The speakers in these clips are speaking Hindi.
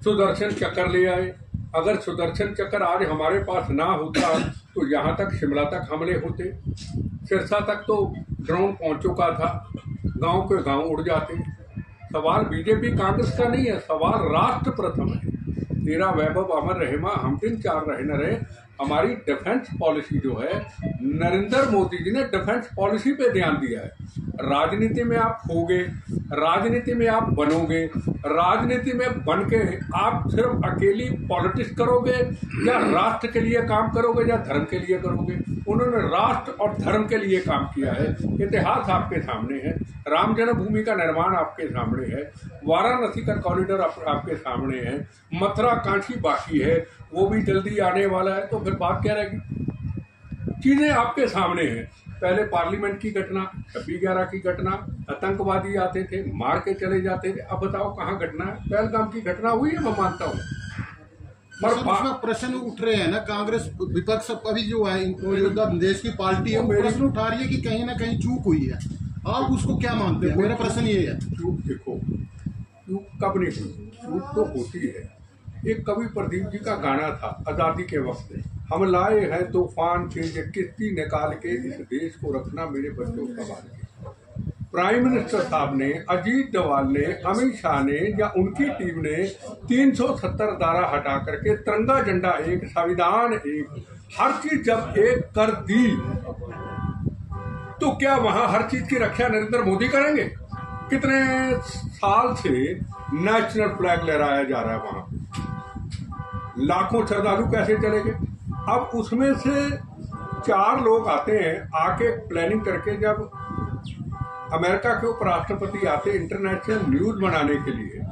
सुदर्शन चक्र ले आए। अगर सुदर्शन चक्र आज हमारे पास ना होता तो यहाँ तक शिमला तक हमले होते, सिरसा तक तो ड्रोन पहुंच चुका था, गांव के गांव उड़ जाते। सवाल बीजेपी कांग्रेस का नहीं है, सवाल राष्ट्र प्रथम है। तेरा वैभव अमर रहे मां, हम दिन चार रहे न रहे। हमारी डिफेंस पॉलिसी जो है, नरेंद्र मोदी जी ने डिफेंस पॉलिसी पे ध्यान दिया है। राजनीति में आप होगे, राजनीति में आप बनोगे, राजनीति में बन के आप सिर्फ अकेली पॉलिटिक्स करोगे या राष्ट्र के लिए काम करोगे या धर्म के लिए करोगे। उन्होंने राष्ट्र और धर्म के लिए काम किया है। इतिहास आपके सामने है, राम जन्मभूमि का निर्माण आपके सामने है, वाराणसी का कॉरिडोर आपके सामने है, मथुरा काशी बाकी है, वो भी जल्दी आने वाला है। तो फिर बात क्या रहेगी? चीजें आपके सामने हैं। पहले पार्लियामेंट की घटना, 26/11 की घटना, आतंकवादी आते थे, मार के चले जाते थे। अब बताओ कहाँ घटना है? पहलगाम की घटना हुई है, मैं मानता हूँ, पर प्रश्न उठ रहे हैं ना, कांग्रेस विपक्ष अभी जो है देश की पार्टी है, वो प्रश्न उठा रही है कि कहीं ना कहीं चूक हुई है। आप उसको क्या मानते हैं? मेरा प्रश्न ये है। चूक देखो, चूक कब नहीं हुई? चूक तो होती है। एक कवि प्रदीप जी का गाना था आजादी के वक्त में, हम लाए हैं तूफान के ये किश्ती निकाल के, इस देश को रखना मेरे बच्चों संभाल के। प्राइम मिनिस्टर साहब ने, अजीत डोभाल ने, अमित शाह ने या उनकी टीम ने 370 धारा हटा करके तिरंगा झंडा एक, संविधान एक, हर चीज जब एक कर दी तो क्या वहां हर चीज की रक्षा नरेंद्र मोदी करेंगे? कितने साल से नेशनल फ्लैग लहराया जा रहा है वहां, लाखों श्रद्धालु कैसे चलेंगे? अब उसमें से 4 लोग आते हैं, आके प्लानिंग करके, जब अमेरिका के उपराष्ट्रपति आते इंटरनेशनल न्यूज बनाने के लिए,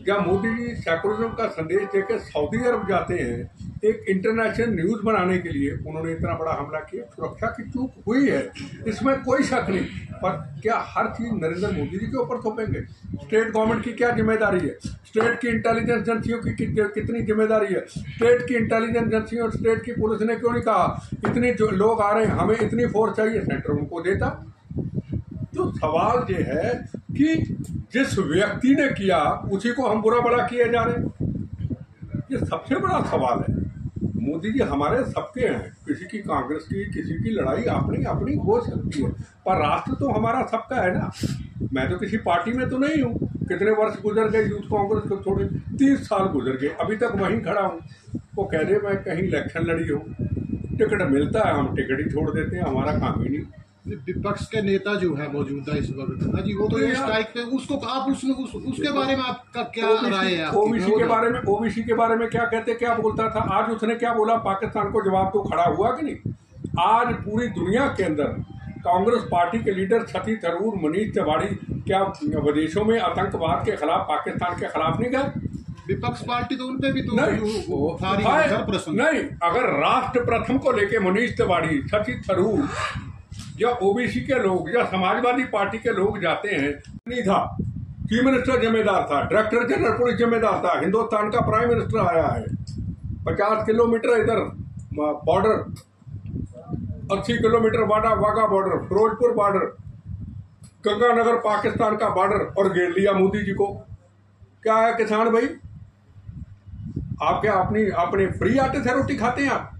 जब मोदी जी सेकुलरिज्म का संदेश देकर सऊदी अरब जाते हैं एक इंटरनेशनल न्यूज बनाने के लिए, उन्होंने इतना बड़ा हमला किया। सुरक्षा की चूक हुई है, इसमें कोई शक नहीं, पर क्या हर चीज नरेंद्र मोदी जी के ऊपर थोपेंगे? स्टेट गवर्नमेंट की क्या जिम्मेदारी है? स्टेट की इंटेलिजेंस एजेंसियों की कितनी जिम्मेदारी है? स्टेट की इंटेलिजेंस एजेंसियों और स्टेट की पुलिस ने क्यों नहीं कहा इतने जो लोग आ रहे हैं, हमें इतनी फोर्स चाहिए, सेंटर उनको देता? तो सवाल ये है कि जिस व्यक्ति ने किया उसी को हम बुरा भला किए जा रहे हैं। ये सबसे बड़ा सवाल है। मोदी जी हमारे सबके हैं, किसी की कांग्रेस की, किसी की लड़ाई अपनी अपनी हो सकती है, पर राष्ट्र तो हमारा सबका है ना। मैं तो किसी पार्टी में तो नहीं हूँ। कितने वर्ष गुजर गए यूथ कांग्रेस को छोड़े, 30 साल गुजर गए, अभी तक वहीं खड़ा हूँ। वो कह दे मैं कहीं इलेक्शन लड़ी हूँ, टिकट मिलता है, हम टिकट ही छोड़ देते हैं, हमारा काम ही नहीं। विपक्ष के नेता जो है मौजूदा इस वक्त ना जी, वो तो ये स्ट्राइक पे, उसको आप उसके बारे में आपका क्या राय है? ओबीसी के बारे में क्या कहते, क्या बोलता था? आज उसने क्या बोला? पाकिस्तान को जवाब तो खड़ा हुआ कि नहीं? आज पूरी दुनिया के अंदर कांग्रेस पार्टी के लीडर शशि थरूर, मनीष तिवारी क्या विदेशों में आतंकवाद के खिलाफ, पाकिस्तान के खिलाफ नहीं गए? विपक्ष पार्टी तो उनपे भी तो नहीं। अगर राष्ट्र प्रथम को लेके मनीष तिवारी, शशि थरूर या ओबीसी के लोग या समाजवादी पार्टी के लोग जाते हैं, नहीं था, चीफ मिनिस्टर जिम्मेदार था, डायरेक्टर जनरल पुलिस जिम्मेदार था, हिंदुस्तान का प्राइम मिनिस्टर आया है, 50 किलोमीटर इधर border, 80 kilometre Wagah border, Firozpur border, Ganganagar Pakistan का बॉर्डर, और घेर लिया मोदी जी को। क्या है किसान भाई? आप क्या अपने फ्री आटे से रोटी खाते हैं आप?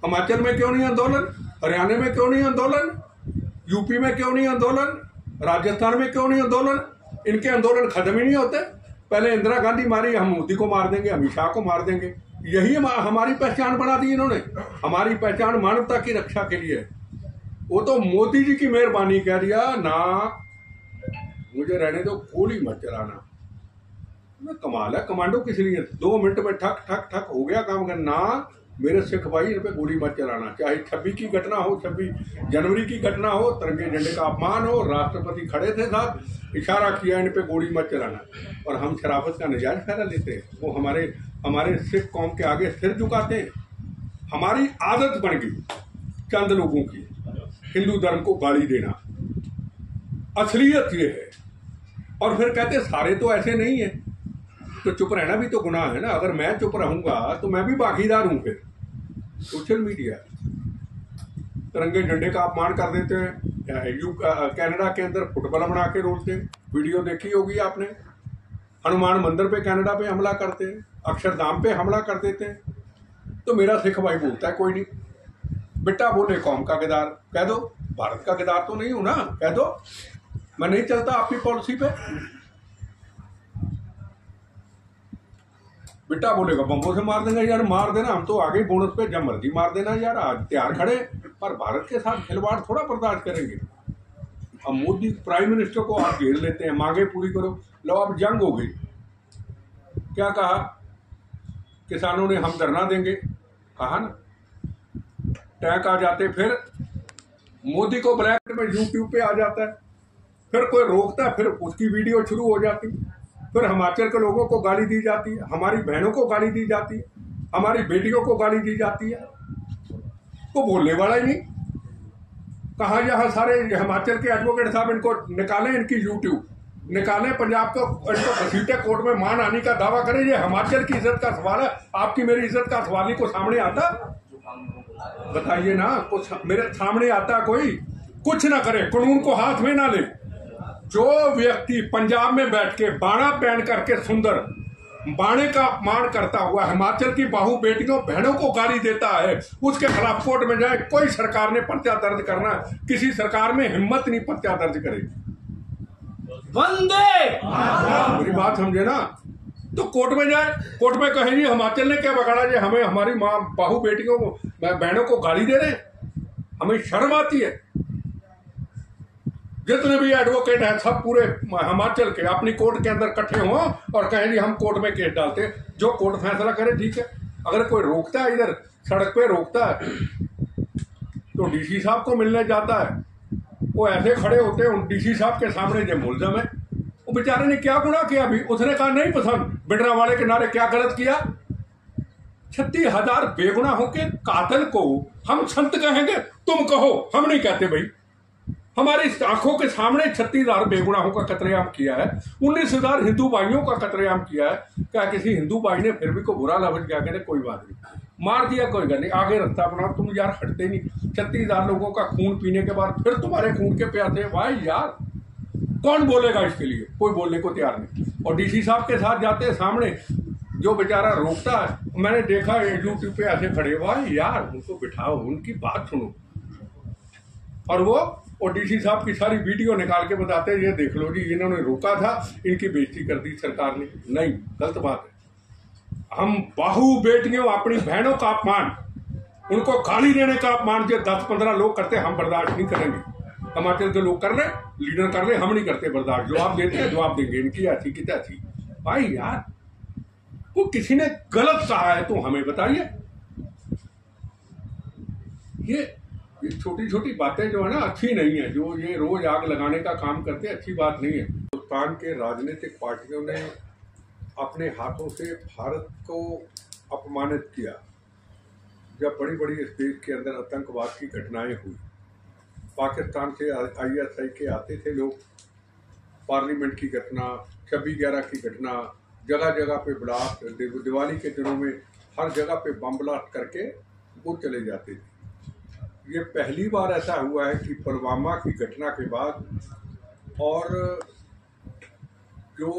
हिमाचल में क्यों नहीं आंदोलन? हरियाणा में क्यों नहीं आंदोलन? यूपी में क्यों नहीं आंदोलन? राजस्थान में क्यों नहीं आंदोलन? इनके आंदोलन खत्म ही नहीं होते। पहले इंदिरा गांधी मारी, हम मोदी को मार देंगे, अमित शाह को मार देंगे। यही हमारी पहचान बना दी इन्होंने। हमारी पहचान मानवता की रक्षा के लिए। वो तो मोदी जी की मेहरबानी कह दिया ना, मुझे रहने दो, गोली मत चलाना। कमाल है, कमांडो किस लिए? 2 मिनट में ठक ठक ठक हो गया काम करना। मेरे सिख भाई, इन पे गोली मत चलाना। चाहे 26 की घटना हो, 26 जनवरी की घटना हो, तिरंगे झंडे का अपमान हो, राष्ट्रपति खड़े थे साथ, इशारा किया इन पे गोली मत चलाना, और हम शराफत का नजायज फायदा लेते हैं। वो हमारे सिख कौम के आगे सिर झुकाते हैं। हमारी आदत बन गई चंद लोगों की हिंदू धर्म को गाली देना। असलियत ये है। और फिर कहते सारे तो ऐसे नहीं है, तो चुप रहना भी तो गुनाह है ना। अगर मैं चुप रहूंगा तो मैं भी भागीदार हूं। फिर सोशल मीडिया तिरंगे झंडे का अपमान कर देते हैं। कनाडा के अंदर फुटबॉल बना के रोलते हैं, वीडियो देखी होगी आपने। हनुमान मंदिर पे कनाडा पे हमला करते हैं, अक्षरधाम पे हमला कर देते हैं। तो मेरा सिख भाई बोलता है कोई नहीं, बेटा बोले कौम का किरदार, कह दो भारत का किरदार तो नहीं हूं ना, कह दो मैं नहीं चलता आपकी पॉलिसी पे। बेटा बोलेगा बम्बों से मार देंगे, यार मार देना, हम तो आगे बोनस पे जब मर्जी मार देना यार, आज तैयार खड़े, पर भारत के साथ खिलवाड़ थोड़ा बर्दाश्त करेंगे। अब मोदी प्राइम मिनिस्टर को आप घेर लेते हैं, मांगे पूरी करो, लो अब जंग हो गई। क्या कहा किसानों ने, हम धरना देंगे, कहा ना, टैंक आ जाते, फिर मोदी को ब्लैक में यूट्यूब पे आ जाता है, फिर कोई रोकता है, फिर उसकी वीडियो शुरू हो जाती, फिर हिमाचल के लोगों को गाली दी जाती है, हमारी बहनों को गाली दी जाती है, हमारी बेटियों को गाली दी जाती है, तो बोलने वाला ही नहीं। कहा यहाँ सारे हिमाचल के एडवोकेट साहब इनको निकालें, इनकी यूट्यूब निकालें, पंजाब को इनको घसीटे कोर्ट में मान आने का दावा करें, ये हिमाचल की इज्जत का सवाल है, आपकी मेरी इज्जत का सवाल ही को सामने आता, बताइए ना, कुछ मेरे सामने आता कोई, कुछ ना करे, कानून को हाथ में ना ले। जो व्यक्ति पंजाब में बैठ के बाणा पहन करके सुंदर बाणे का अपमान करता हुआ हिमाचल की बाहू बेटियों बहनों को गाली देता है, उसके खिलाफ कोर्ट में जाए, कोई सरकार ने पर्चा दर्ज करना, किसी सरकार में हिम्मत नहीं पर्चा दर्ज करेगी। वंदे मेरी बात समझे ना, तो कोर्ट में जाए, कोर्ट में कहे जी हिमाचल ने क्या बगाड़ा, जी हमें हमारी माँ बाहू बेटियों को बहनों को गाली दे रहे हैं, हमें शर्म आती है। जितने भी एडवोकेट हैं सब पूरे हिमाचल के अपनी कोर्ट के अंदर इकट्ठे हों और कहें जी हम कोर्ट में केस डालते हैं, जो कोर्ट फैसला करे ठीक है। अगर कोई रोकता है, इधर सड़क पे रोकता है, तो डीसी साहब को मिलने जाता है, वो ऐसे खड़े होते हैं डीसी साहब के सामने जो मुलजम है, वो बेचारे ने क्या गुनाह किया, अभी उसने कहा नहीं पसंद, बिडरा वाले के नारे क्या गलत किया। 36,000 बेगुनाहों के कातिल को हम संत कहेंगे, तुम कहो, हम नहीं कहते भाई। हमारी आंखों के सामने 36,000 बेगुनाहों का कतलेआम किया है, 19,000 हिंदू भाइयों का कतलेआम किया है। क्या किसी हिंदू भाई ने फिर भी को बुरा लफ्ज क्या कहते, कोई बात नहीं, मार दिया कोई गल नहीं, आगे रास्ता बनाओ, तुम यार हटते नहीं। 36,000 लोगों का खून पीने के बाद फिर तुम्हारे खून के प्यासे, भाई यार कौन बोलेगा इसके लिए, कोई बोलने को तैयार नहीं। और डीसी साहब के साथ जाते हैं सामने, जो बेचारा रोकता है, मैंने देखा यूट्यूब पे ऐसे खड़े, भाई यार उनको बिठाओ, उनकी बात सुनो, और वो और डीसी साहब की सारी वीडियो निकाल के बताते हैं, ये देख लो जी इन्होंने रोका था, इनकी बेइज्जती कर दी सरकार ने। नहीं, गलत बात है। हम बाहू बेटियों अपनी बहनों का अपमान, उनको गाली देने का अपमान जो 10-15 लोग करते, हम बर्दाश्त नहीं करेंगे। हिमाचल के लोग कर रहे, लीडर कर रहे, हम नहीं करते बर्दाश्त। जवाब देते हैं, जवाब देंगे, इनकी अच्छी की अच्छी। भाई यार वो किसी ने गलत कहा है तो हमें बताइए। ये छोटी छोटी बातें जो है ना अच्छी नहीं है, जो ये रोज आग लगाने का काम करते हैं, अच्छी बात नहीं है। हिंदुस्तान के राजनीतिक पार्टियों ने अपने हाथों से भारत को अपमानित किया। जब बड़ी बड़ी स्टेज के अंदर आतंकवाद की घटनाएं हुई, पाकिस्तान से ISI के आते थे लोग, पार्लियामेंट की घटना, 26/11 की घटना, जगह जगह पे ब्लास्ट, दिवाली के दिनों में हर जगह पे बम ब्लास्ट करके वो चले जाते थे। ये पहली बार ऐसा हुआ है कि पुलवामा की घटना के बाद और जो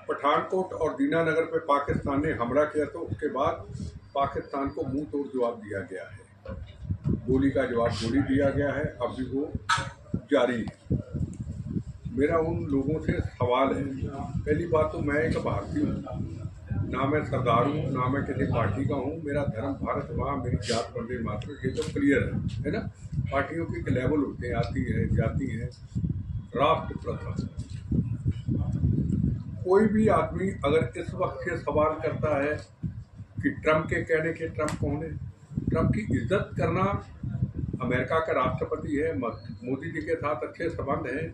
पठानकोट और दीनानगर पे पाकिस्तान ने हमला किया, तो उसके बाद पाकिस्तान को मुंह तोड़ जवाब दिया गया है, गोली का जवाब गोली दिया गया है, अभी वो जारी है। मेरा उन लोगों से सवाल है, पहली बात तो मैं एक भारतीय हूँ, ना मैं सरदार हूँ, ना मैं किसी पार्टी का हूँ, मेरा धर्म भारत माँ, मेरी जात वंदे मातरम, ये तो क्लियर है ना। पार्टियों के लेवल होते हैं, आती है जाती है, राष्ट्र प्रथा। कोई भी आदमी अगर इस वक्त से सवाल करता है कि ट्रंप के कहने के ट्रंप कौन है, ट्रंप की इज्जत करना, अमेरिका का राष्ट्रपति है, मोदी जी के साथ अच्छे संबंध हैं,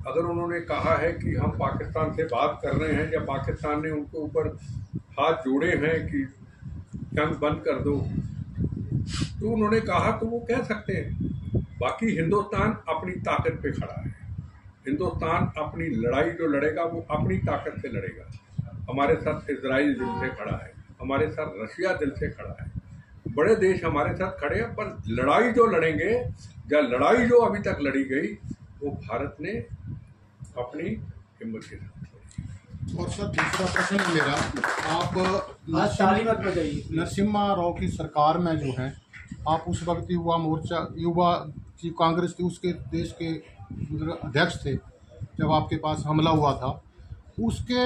अगर उन्होंने कहा है कि हम पाकिस्तान से बात कर रहे हैं, या पाकिस्तान ने उनके ऊपर हाथ जोड़े हैं कि जंग बंद कर दो, तो उन्होंने कहा तो वो कह सकते हैं। बाकी हिंदुस्तान अपनी ताकत पे खड़ा है, हिंदुस्तान अपनी लड़ाई जो लड़ेगा वो अपनी ताकत से लड़ेगा। हमारे साथ इजराइल दिल से खड़ा है, हमारे साथ रशिया दिल से खड़ा है, बड़े देश हमारे साथ खड़े हैं, पर लड़ाई जो लड़ेंगे, या लड़ाई जो अभी तक लड़ी गई, वो भारत ने अपनी हिम्मत के साथ लड़ी। और सर दूसरा प्रश्न है मेरा, आप नरसिम्हा राव की सरकार में जो है, आप उस वक्त युवा की कांग्रेस की उसके देश के अध्यक्ष थे जब आपके पास हमला हुआ था, उसके